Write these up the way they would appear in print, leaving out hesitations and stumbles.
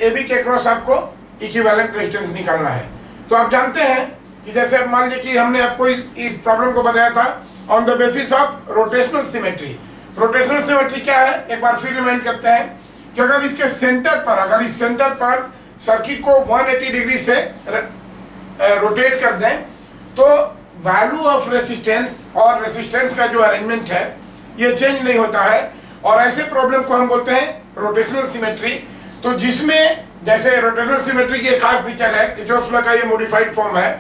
AB के cross आपको equivalent resistance निकालना है। तो आप जानते हैं कि जैसे मान लीजिए कि हमने आपको इस प्रॉब्लम को बताया था on the basis of rotational symmetry. Rotational symmetry क्या है, एक बार फिर रिमाइंड करते हैं कि अगर इसके सेंटर पर, अगर इस सेंटर पर सर्किट को 180 डिग्री से रोटेट कर दें तो वैल्यू ऑफ रेसिस्टेंस और रेसिस्टेंस का जो अरेंजमेंट है ये चेंज नहीं होता है, और ऐसे प्रॉब्लम को हम बोलते हैं रोटेशनल सिमेट्री। तो जिसमें जैसे रोटेशनल सिमेट्री की एक खास फीचर है, किरचॉफ लॉ का ये मॉडिफाइड फॉर्म है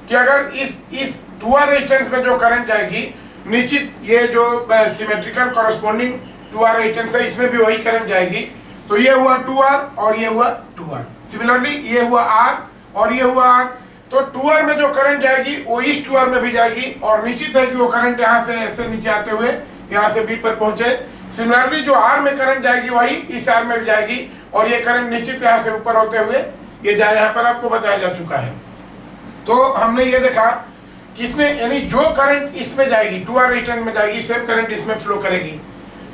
कि अगर इस 2R रेजिस्टेंस में जो करंट जाएगी, निश्चित ये जो सिमेट्रिकल कॉरेस्पॉन्डिंग 2R रेजिस्टेंस है इसमें भी वही करंट जाएगी। तो ये हुआ 2R और ये हुआ 2R, सिमिलरली ये हुआ R और ये हुआ R। तो 2R में जो करंट जाएगी वो इस 2R में भी जाएगी, और निश्चित है कि वो करंट यहाँ से ऐसे नीचे आते हुए यहाँ से B पर पहुंचे। सिमिलरली जो R में करंट जाएगी वही इस R में भी जाएगी, और ये करंट निश्चित यहाँ से ऊपर होते हुए ये जाए, यहाँ पर आपको बताया जा चुका है। तो हमने ये देखा कि इसमें यानी जो करंट इसमें जाएगी 2R रेजिस्टेंस में जाएगी, सेम करंट इसमें फ्लो करेगी।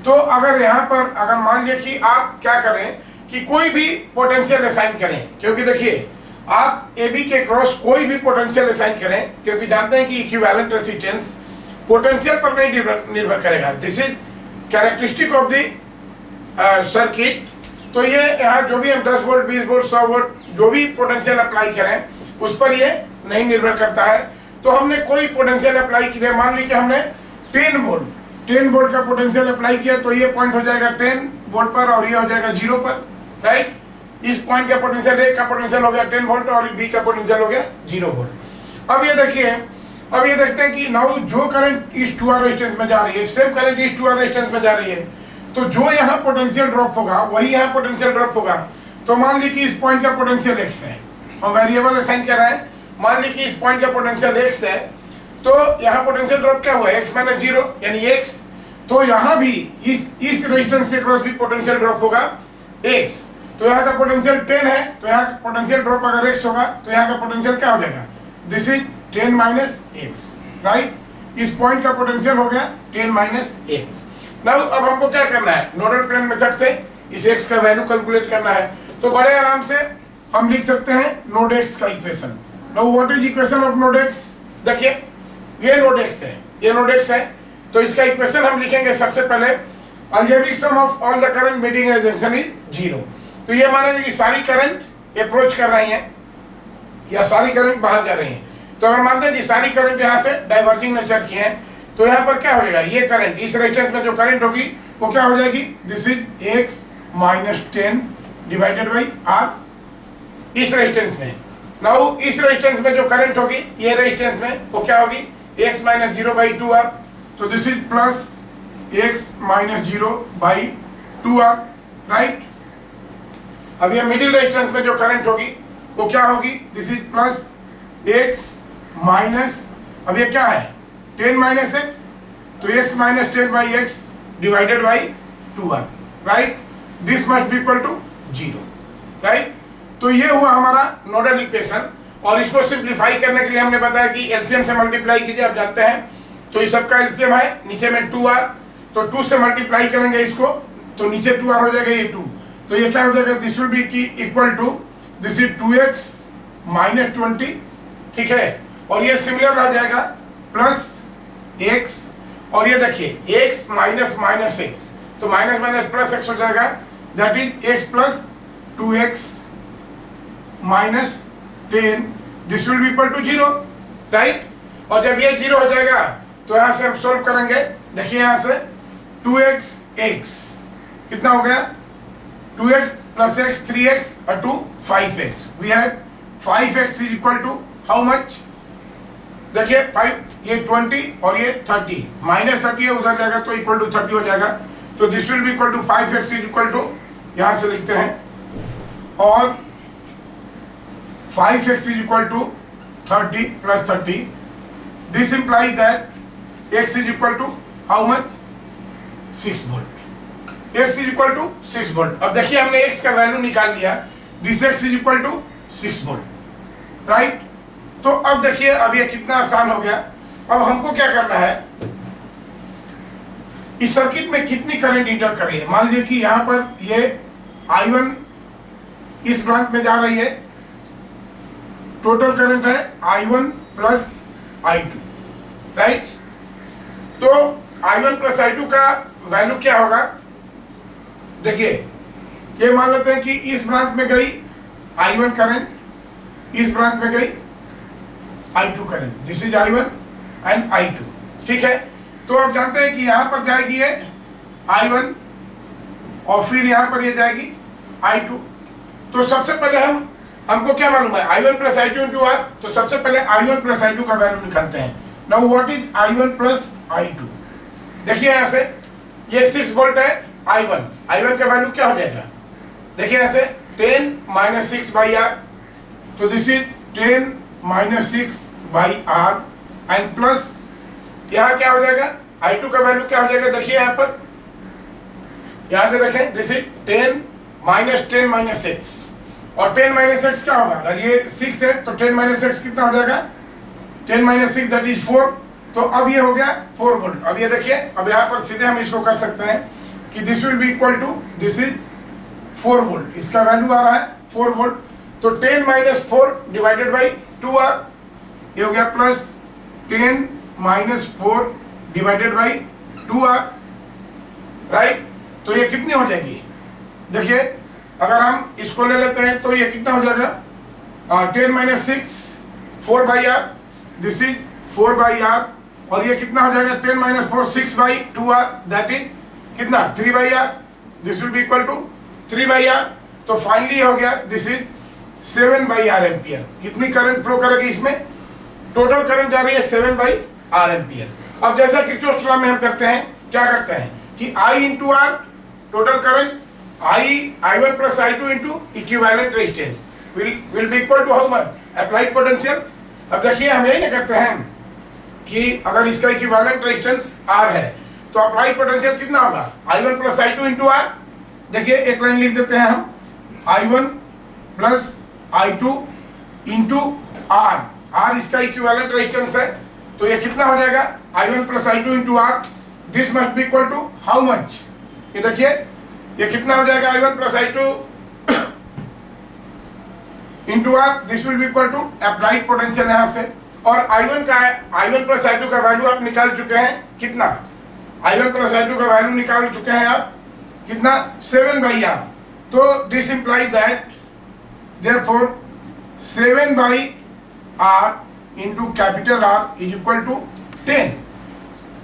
तो अगर यहाँ पर अगर मान लिया कि आप क्या करें कि कोई भी पोटेंशियल असाइन करें, क्योंकि देखिए आप AB के क्रॉस कोई भी पोटेंशियल असाइन करें, क्योंकि जानते हैं कि इक्विवेलेंट रेजिस्टेंस पोटेंशियल पर नहीं निर्भर करेगा। This is characteristic of the circuit. तो ये यहाँ जो भी हम 10 वोल्ट 20 वोल्ट 100 वोल्ट जो भी पोटेंशियल अप्लाई करें उस पर ये नहीं निर्भर करता है। तो हमने कोई पोटेंशियल अप्लाई किया, मान लीजिए हमने 10 वोल्ट का पोटेंशियल अप्लाई किया, तो ये पॉइंट हो जाएगा 10 वोल्ट पर और ये हो जाएगा 0 पर, राइट। इस पॉइंट का पोटेंशियल A का पोटेंशियल हो गया 10 वोल्ट और B का पोटेंशियल हो गया 0 वोल्ट। अब ये देखिए, अब ये देखते हैं कि नाउ जो करंट इस 2R रेजिस्टेंस में जा रही है, सेम करंट इस 2R रेजिस्टेंस में जा रही है, तो जो यहाँ पोटेंशियल ड्रॉप होगा वही यहाँ पोटेंशियल ड्रॉप होगा। तो मान लीजिए कि इस पॉइंट का पोटेंशियल x है, हम वेरिएबल असाइन कर रहे हैं, मान लीजिए कि इस पॉइंट का पोटेंशियल x है, तो यहाँ पोटेंशियल ड्रॉप क्या हुआ x माइनस 0 यानी x। तो यहाँ भी इस रेजिस्टेंस के क्रॉस भी पोटेंशियल ड्रॉप होगा x। तो यहाँ का पोटेंशियल 10 है, तो यहाँ का पोटेंशियल ड्रॉप अगर x होगा तो यहाँ का पोटेंशियल क्या हो जाएगा, this is 10 minus x, right. इस पॉइंट का पोटेंशियल हो गया 10 माइनस x। नाउ अब हमको क्या करना है, नोडल प्लेन मेथड से इस x का वैल्यू कैलकुलेट करना है। तो बड़े आराम से हम लिख सकते हैं नोड x का equation. Now what is equation of node x, देखिए ये नोड x है, ये नोड x है, तो इसका इक्वेशन हम लिखेंगे सबसे पहले algebraic sum of all the current meeting at junction is 0। तो ये मानेंगे कि सारी करंट अप्रोच कर रही हैं या सारी करंट बाहर जा रही हैं। तो अगर मानते हैं कि सारी करंट यहाँ से डाइवर्जिंग नेचर की हैं, तो यहाँ पर क्या हो जाएगा, ये करंट इस रेजिस्टेंस में जो करंट होगी वो क्या हो जाएगी, this is x minus 10 divided by R इस रेजिस्टेंस में। नाउ इस रेजिस्टेंस में जो करंट होगी ये रेजिस्टेंस में वो क्या होगी, x माइनस 0 बाई 2R। तो this is plus x minus 0 by 2R, right. अब ये मिडिल रेजिस्टेंस में जो करंट होगी वो क्या होगी, this is plus x minus, अब ये क्या है 10 माइनस x, तो x minus 10 by x divided by 2R, right. This must be equal to 0, right. तो ये हुआ हमारा नोडल इक्वेशन, और इसको सिंप्लीफाई करने के लिए हमने बताया कि एलसीएम से मल्टीप्लाई कीजिए, आप जानते हैं। तो इस सबका एलसीएम है नीचे में 2R, तो 2 से मल्टीप्लाई करेंगे इसको तो नीचे 2R हो जाएगा, ये 2, तो ये क्या हो जाएगा, दिस विल बी की equal to this is 2x minus 20, ठीक है। और ये सिमिलर आ जाएगा प्लस x, और ये देखिए x माइनस माइनस x, तो माइनस माइनस प्लस x हो जाएगा, that is x plus 2x minus 10, this will be equal to 0, right. और जब ये 0 हो जाएगा तो यहाँ से हम सोल्व करेंगे, देखिए यहाँ से 2x कितना हो गया, 2x प्लस x 3x और 2 5x, we have 5x is equal to how much, देखिए 5 ये 20 और ये 30, माइनस 30 है उधर जाएगा तो इक्वल टू 30 हो जाएगा। तो this will be equal to 5x is equal to, यहाँ से लिखते हैं, और 5x is equal to 30 plus 30, this implies that x is equal to how much 6 volt, x is equal to 6 volt. अब देखिए हमने x का वैल्यू निकाल लिया, this x is equal to 6 volt, right. तो अब देखिए अब ये कितना आसान हो गया। अब हमको क्या करना है, इस सर्किट में कितनी करंट इंटर कर रही है। मान लीजिए कि यहाँ पर ये I1 इस ब्रांच में जा रही है, टोटल करंट है I1 प्लस I2, राइट। तो I1 प्लस I2 का वैल्यू क्या होगा? देखिए, ये मान लेते हैं कि इस ब्रांच में गई I1 करंट, इस ब्रांच में गई I2 current, this is I1 and I2, ठीक है। तो आप जानते हैं कि यहां पर जाएगी ये I1 और फिर यहां पर ये जाएगी I2। तो सबसे पहले हमको क्या मालूम है? I1 plus I2 into R। तो सबसे पहले I1 प्लस I2 का वैल्यू निकालते हैं। Now what is I1 plus I2? देखिए यहां से ये 6 वोल्ट है I1 का वैल्यू क्या हो जाएगा? देखिए यहां से 10 माइनस 6 बाई R, तो this is 10 minus 6 by R and plus यहां क्या हो जाएगा? I2 का वैल्यू क्या हो जाएगा? देखिए यहां पर, यहां से देखें, दिस इज 10 माइनस 6 और 10 माइनस 6 क्या होगा? अगर ये 6 है तो 10 माइनस 6 कितना हो जाएगा? 10 माइनस 6 दैट इज 4। तो अब ये हो गया 4 वोल्ट। अब ये देखिए, अब यहाँ पर सीधे हम इसको कर सकते हैं कि this will be equal to, this is 4 volt, इसका वैल्यू आ रहा है 4 वोल्ट। तो 10 माइनस 4 डिवाइडेड बाई 2R, ये हो गया plus 10 minus 4 divided by 2R, right. तो ये कितनी हो जाएगी? देखिए, अगर हम इसको ले लेते हैं तो ये कितना हो जाएगा? 10 minus 6 4 by R, this is 4 by R, और ये कितना हो जाएगा? 10 minus 4 6 by 2R, that is कितना? 3 by R, this will be equal to 3 by R। तो फाइनली हो गया this is 7 by R ampere. कितनी करंट फ्लो करेगी इसमें? टोटल करंट जा रही है 7 बाई R एम्पियर। अब जैसा किरचॉफ लॉ में हम करते हैं, क्या करते हैं कि I into R, total current I1 plus I2 into equivalent resistance will be equal to how much? Applied potential। अब देखिए, हम यही ना करते हैं कि अगर इसका इक्विवेलेंट रेजिस्टेंस R है तो अप्लाइड पोटेंशियल कितना होगा? I1 plus I2 into R। देखिए, एक लाइन लिख देते हैं हम, I1 plus I2 into R। R इसका इक्विवेलेंट रेजिस्टेंस है, तो ये कितना हो जाएगा? I1 plus I2 into R, this must be equal to how much? ये देखिए, ये कितना हो जाएगा? I1 plus I2 into R, this will be equal to applied potential यहां से। और I1 प्लस I2 का वैल्यू आप निकाल चुके हैं कितना? I1 प्लस I2 का वैल्यू निकाल चुके हैं आप कितना? 7 बाई R। तो this implies that therefore 7 by R into capital R is equal to 10,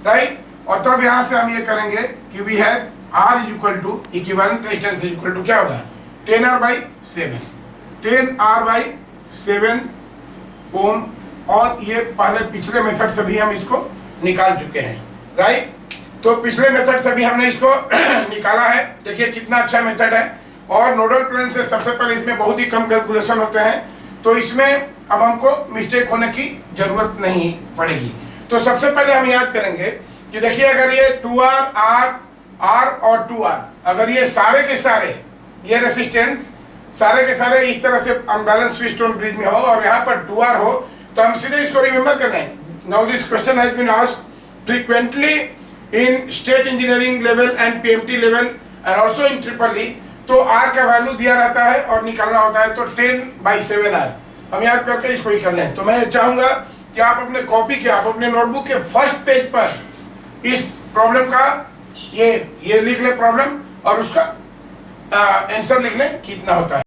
right. और तब यहां से हम ये करेंगे कि we have R is equal to equivalent resistance is equal to क्या होगा? 10R बाई 7, 10R बाई 7 ओम। और ये पहले पिछले मेथड से भी हम इसको निकाल चुके हैं, राइट। तो पिछले मेथड से भी हमने इसको निकाला है। देखिए कितना अच्छा मेथड है। और नोडल प्लेन से सबसे पहले इसमें बहुत ही कम कैलकुलेशन होते हैं, तो इसमें अब हमको मिस्टेक होने की जरूरत नहीं पड़ेगी। तो सबसे पहले हम याद करेंगे कि देखिए, अगर ये 2R R और 2R, अगर ये सारे के सारे ये रेसिस्टेंस सारे के सारे इस तरह से अनबैलेंस स्टोन ब्रिज में हो और यहाँ पर 2R हो, तो हम सीधे इसको रिमेम्बर कर लें। Now this question has been asked frequently in state engineering level and PMT level and also in triple E। तो R का वैल्यू दिया रहता है और निकालना होता है, तो 10 बाई 7R हम याद करके इसको ही कर लें। तो मैं चाहूंगा कि आप अपने कॉपी के, आप अपने नोटबुक के फर्स्ट पेज पर इस प्रॉब्लम का ये लिख ले प्रॉब्लम, और उसका आंसर लिख ले कितना होता है।